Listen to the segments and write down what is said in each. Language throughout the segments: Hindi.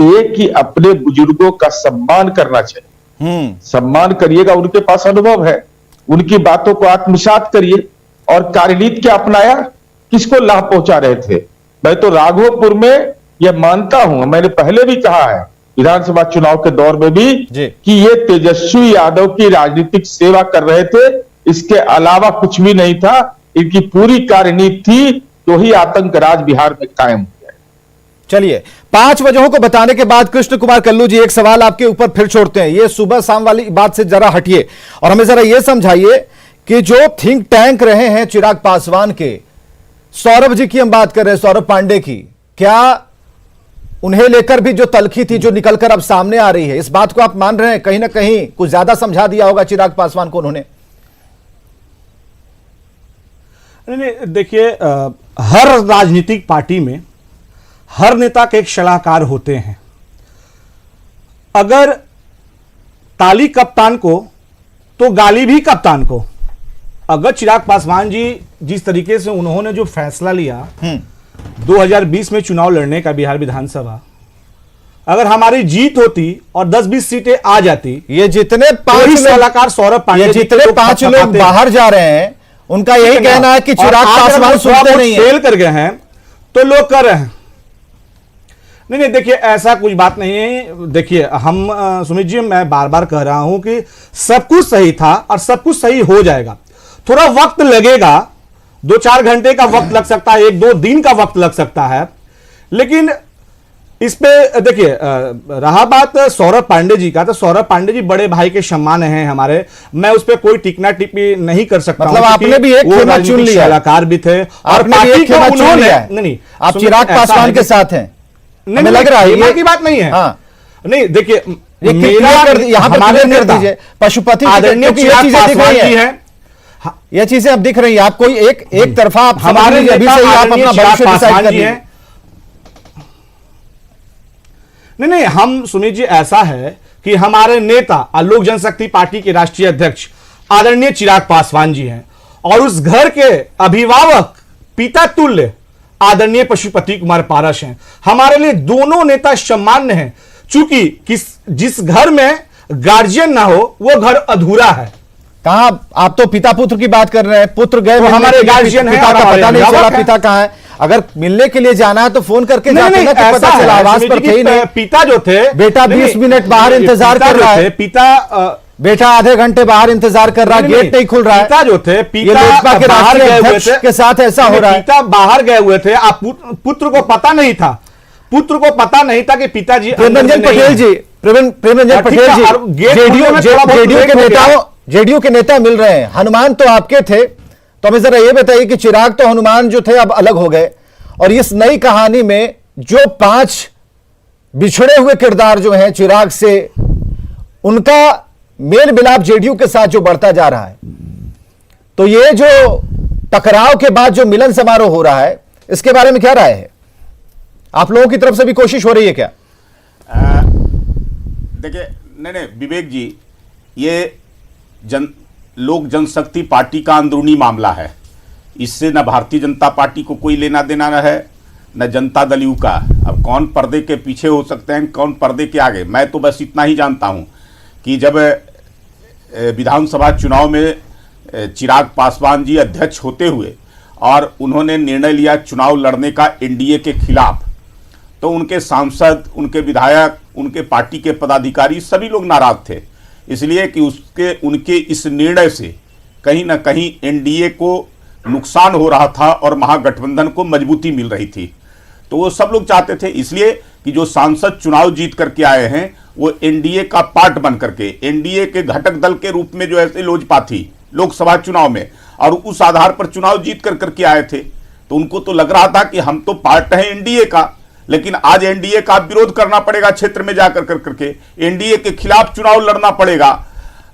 एक कि अपने बुजुर्गों का सम्मान करना चाहिए। सम्मान करिएगा, उनके पास अनुभव है, उनकी बातों को आत्मसात करिए। और कार्यनीति क्या अपनाया, किसको लाभ पहुंचा रहे थे? मैं तो राघोपुर में यह मानता हूं, मैंने पहले भी कहा है विधानसभा चुनाव के दौर में भी कि ये तेजस्वी यादव की राजनीतिक सेवा कर रहे थे, इसके अलावा कुछ भी नहीं था। इनकी पूरी कार्यनीति थी, तो ही आतंक राज बिहार में कायम हुआ। चलिए, 5 वजहों को बताने के बाद कृष्ण कुमार कल्लू जी, एक सवाल आपके ऊपर फिर छोड़ते हैं। ये सुबह शाम वाली बात से जरा हटिए और हमें जरा यह समझाइए कि जो थिंक टैंक रहे हैं चिराग पासवान के, सौरभ जी की हम बात कर रहे हैं, सौरभ पांडे की, क्या उन्हें लेकर भी जो तलखी थी जो निकलकर अब सामने आ रही है, इस बात को आप मान रहे हैं? कहीं ना कहीं कुछ ज्यादा समझा दिया होगा चिराग पासवान को उन्होंने। नहीं, देखिए, हर राजनीतिक पार्टी में हर नेता के एक सलाहकार होते हैं। अगर ताली कप्तान को तो गाली भी कप्तान को। अगर चिराग पासवान जी जिस तरीके से उन्होंने जो फैसला लिया 2020 में चुनाव लड़ने का बिहार विधानसभा, अगर हमारी जीत होती और 10-20 सीटें आ जाती, ये जितने 5 सलाहकार सौरभ पांडे, जितने 5 लोग बाहर जा रहे हैं, उनका यही कहना है कि चिराग पासवान सुनते नहीं है, फेल कर गए हैं तो लोग कर रहे हैं। नहीं, देखिए, ऐसा कुछ बात नहीं है। देखिए, हम सुमित जी, मैं बार बार कह रहा हूं कि सब कुछ सही था और सब कुछ सही हो जाएगा। थोड़ा वक्त लगेगा, 2-4 घंटे का वक्त लग सकता है, 1-2 दिन का वक्त लग सकता है, लेकिन इस पे देखिए, रहा बात सौरभ पांडे जी का, तो सौरभ पांडे जी बड़े भाई के सम्मान हैं हमारे, मैं उस पर कोई टिकना टिप्पणी नहीं कर सकता। मतलब आपने भी एक खेमा चुन लिया, कलाकार भी थे और पार्टी को उन्होंने, नहीं, आप चिराग पासवान के साथ हैं, नहीं लग रहा है, की बात नहीं है। हाँ। नहीं, देखिए, हमारे कर दीजिए, पशुपति आदरणीय चिराग पासवान जी हैं, ये चीजें अब दिख रही हैं आपको, एक तरफा आप हमारे अभी से ही आप अपना भविष्य डिसाइड कर लीजिए। नहीं, हम सुमित जी, ऐसा है कि हमारे नेता और लोक जनशक्ति पार्टी के राष्ट्रीय अध्यक्ष आदरणीय चिराग पासवान जी हैं और उस घर के अभिभावक पिता तुल्य आदरणीय पशुपति कुमार पारस हैं। हमारे लिए दोनों नेता सम्मान्य हैं, चूंकि जिस घर में गार्जियन ना हो वो घर अधूरा है। कहा आप तो पिता पुत्र की बात कर रहे हैं, पुत्र गए, हमारे गार्जियन है, पिता का पता नहीं चला पिता कहाँ है। अगर मिलने के लिए जाना है तो फोन करके जाते ना, तो पता चला आवाज पर थे ही नहीं। पिता जो थे, बेटा 20 मिनट बाहर इंतजार कर रहा है, बेटा आधे घंटे बाहर इंतजार कर रहा है, गेट नहीं खुल रहा है। पिता जो थे, पिता के बाहर गए हुए थे, के साथ ऐसा हो रहा है, पिता बाहर गए हुए थे, आप पुत्र को पता नहीं था, पुत्र को पता नहीं था कि पिताजी। प्रेमरंजन पटेल जी, प्रेमरंजन पटेल जी, जेडीयू के नेता मिल रहे हैं, हनुमान तो आपके थे, तो हमें जरा ये बताइए कि चिराग तो हनुमान जो थे अब अलग हो गए, और इस नई कहानी में जो 5 बिछड़े हुए किरदार जो हैं चिराग से, उनका मेल मिलाप जेडीयू के साथ जो बढ़ता जा रहा है, तो ये जो टकराव के बाद जो मिलन समारोह हो रहा है, इसके बारे में क्या राय है? आप लोगों की तरफ से भी कोशिश हो रही है क्या? देखिए, नहीं, विवेक जी, ये लोक जनशक्ति पार्टी का अंदरूनी मामला है। इससे न भारतीय जनता पार्टी को कोई लेना देना न है, न जनता दल यू का। अब कौन पर्दे के पीछे हो सकते हैं, कौन पर्दे के आगे, मैं तो बस इतना ही जानता हूं कि जब विधानसभा चुनाव में चिराग पासवान जी अध्यक्ष होते हुए और उन्होंने निर्णय लिया चुनाव लड़ने का एनडीए के खिलाफ, तो उनके सांसद, उनके विधायक, उनके पार्टी के पदाधिकारी सभी लोग नाराज थे, इसलिए कि उनके इस निर्णय से कहीं ना कहीं एनडीए को नुकसान हो रहा था और महागठबंधन को मजबूती मिल रही थी। तो वो सब लोग चाहते थे इसलिए कि जो सांसद चुनाव जीत करके आए हैं वो एनडीए का पार्ट बन करके, एनडीए के घटक दल के रूप में जो ऐसे लोजपा थी लोकसभा चुनाव में, और उस आधार पर चुनाव जीत करके आए थे, तो उनको तो लग रहा था कि हम तो पार्ट हैं एनडीए का, लेकिन आज एनडीए का विरोध करना पड़ेगा, क्षेत्र में जाकर करके एनडीए के खिलाफ चुनाव लड़ना पड़ेगा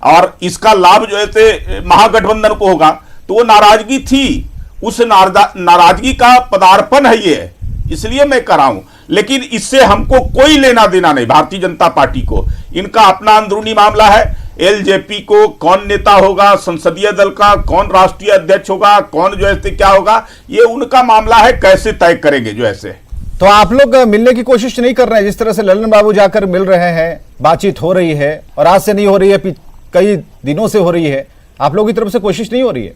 और इसका लाभ जो है महागठबंधन को होगा। तो वो नाराजगी थी, उस नाराजगी का पदार्पण है ये, इसलिए मैं कह रहा हूं। लेकिन इससे हमको कोई लेना देना नहीं, भारतीय जनता पार्टी को। इनका अपना अंदरूनी मामला है। एलजेपी को कौन नेता होगा, संसदीय दल का कौन राष्ट्रीय अध्यक्ष होगा, कौन जो ऐसे क्या होगा, ये उनका मामला है, कैसे तय करेंगे जो ऐसे। तो आप लोग मिलने की कोशिश नहीं कर रहे हैं? जिस तरह से ललन बाबू जाकर मिल रहे हैं, बातचीत हो रही है, और आज से नहीं हो रही है, कई दिनों से हो रही है, आप लोगों की तरफ से कोशिश नहीं हो रही है?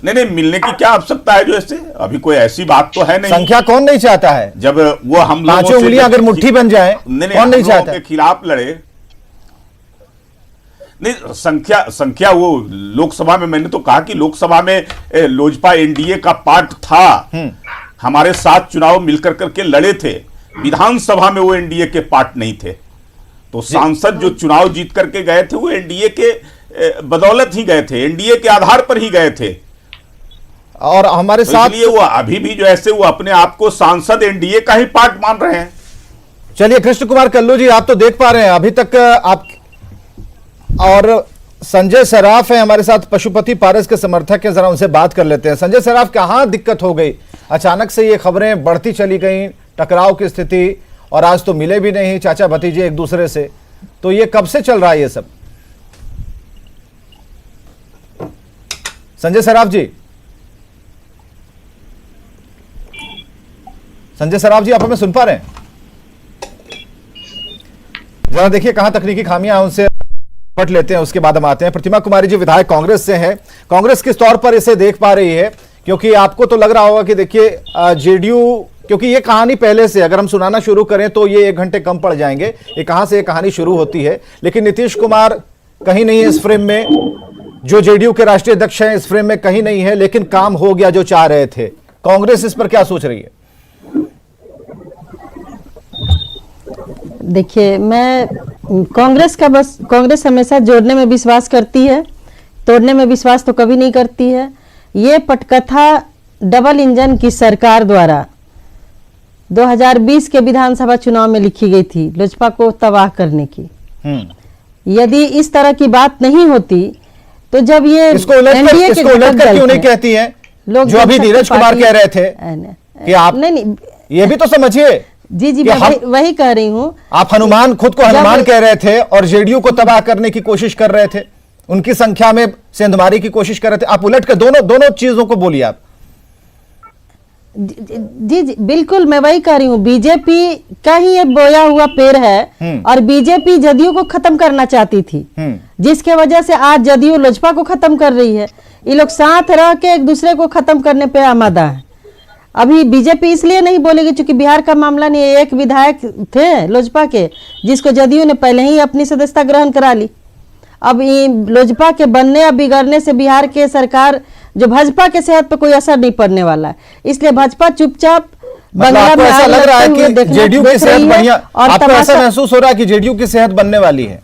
नहीं, मिलने की क्या आवश्यकता है? जो ऐसे अभी कोई ऐसी बात तो है नहीं। संख्या कौन नहीं चाहता है? जब वो हम लोगों पांचों उंगलियां अगर मुट्ठी बन जाए, कौन नहीं चाहता के खिलाफ लड़े? नहीं, संख्या वो लोकसभा में, मैंने तो कहा कि लोकसभा में लोजपा एनडीए का पार्ट था, हमारे साथ चुनाव मिलकर करके लड़े थे। विधानसभा में वो एनडीए के पार्ट नहीं थे। तो सांसद जो चुनाव जीत करके गए थे वो एनडीए के बदौलत ही गए थे, एनडीए के आधार पर ही गए थे। और हमारे तो साथ इसलिए वो अभी भी जो ऐसे वो अपने आप को सांसद एनडीए का ही पार्ट मान रहे हैं। चलिए, कृष्ण कुमार कल्लू जी, आप तो देख पा रहे हैं अभी तक आप, और संजय सराफ है हमारे साथ, पशुपति पारस के समर्थक है, जरा उनसे बात कर लेते हैं। संजय सराफ, कहां दिक्कत हो गई? अचानक से ये खबरें बढ़ती चली गई, टकराव की स्थिति, और आज तो मिले भी नहीं चाचा भतीजे एक दूसरे से, तो ये कब से चल रहा है ये सब? संजय सराफ जी, संजय सराफ जी, आप हमें सुन पा रहे हैं? जरा देखिए कहां तकनीकी खामियां, उनसे पट लेते हैं, उसके बाद हम आते हैं। प्रतिमा कुमारी जी विधायक कांग्रेस से हैं, कांग्रेस किस तौर पर इसे देख पा रही है? क्योंकि आपको तो लग रहा होगा कि देखिए जेडीयू, क्योंकि ये कहानी पहले से, अगर हम सुनाना शुरू करें तो ये 1 घंटे कम पड़ जाएंगे, ये कहां से ये कहानी शुरू होती है। लेकिन नीतीश कुमार कहीं नहीं है इस फ्रेम में, जो जेडीयू के राष्ट्रीय अध्यक्ष हैं इस फ्रेम में कहीं नहीं है, लेकिन काम हो गया जो चाह रहे थे। कांग्रेस इस पर क्या सोच रही है? देखिए, मैं कांग्रेस हमेशा जोड़ने में विश्वास करती है, तोड़ने में विश्वास तो कभी नहीं करती है। ये पटकथा डबल इंजन की सरकार द्वारा 2020 के विधानसभा चुनाव में लिखी गई थी, लोजपा को तबाह करने की। यदि इस तरह की बात नहीं होती तो जब ये इसको उलटकर क्यों नहीं कहती है लोग, जो अभी नीरज कुमार कह रहे थे कि आप नहीं, ये भी तो समझिए। जी, मैं वही कह रही हूँ। आप हनुमान, खुद को हनुमान कह रहे थे और जेडीयू को तबाह करने की कोशिश कर रहे थे, उनकी संख्या में सेंधमारी की कोशिश कर रहे थे। आप उलट कर दोनों चीजों को बोलिए आप। जी, बिल्कुल, मैं वही कह रही हूँ। बीजेपी का ही ये बोया हुआ पेड़ है, और बीजेपी जदयू को खत्म करना चाहती थी, जिसके वजह से आज जदयू लोजपा को खत्म कर रही है। ये लोग साथ रह के एक दूसरे को खत्म करने पे आमादा है। अभी बीजेपी इसलिए नहीं बोलेगी क्योंकि बिहार का मामला नहीं, एक विधायक थे लोजपा के जिसको जदयू ने पहले ही अपनी सदस्यता ग्रहण करा ली। अब ये लोजपा के बनने या बिगड़ने से बिहार के सरकार, जो भाजपा के सेहत पर कोई असर नहीं पड़ने वाला है, इसलिए भाजपा चुपचाप बंगला में ऐसा लग रहा है कि जेडीयू की सेहत बढ़िया, आपको ऐसा महसूस हो रहा है कि जेडीयू की सेहत बनने वाली है?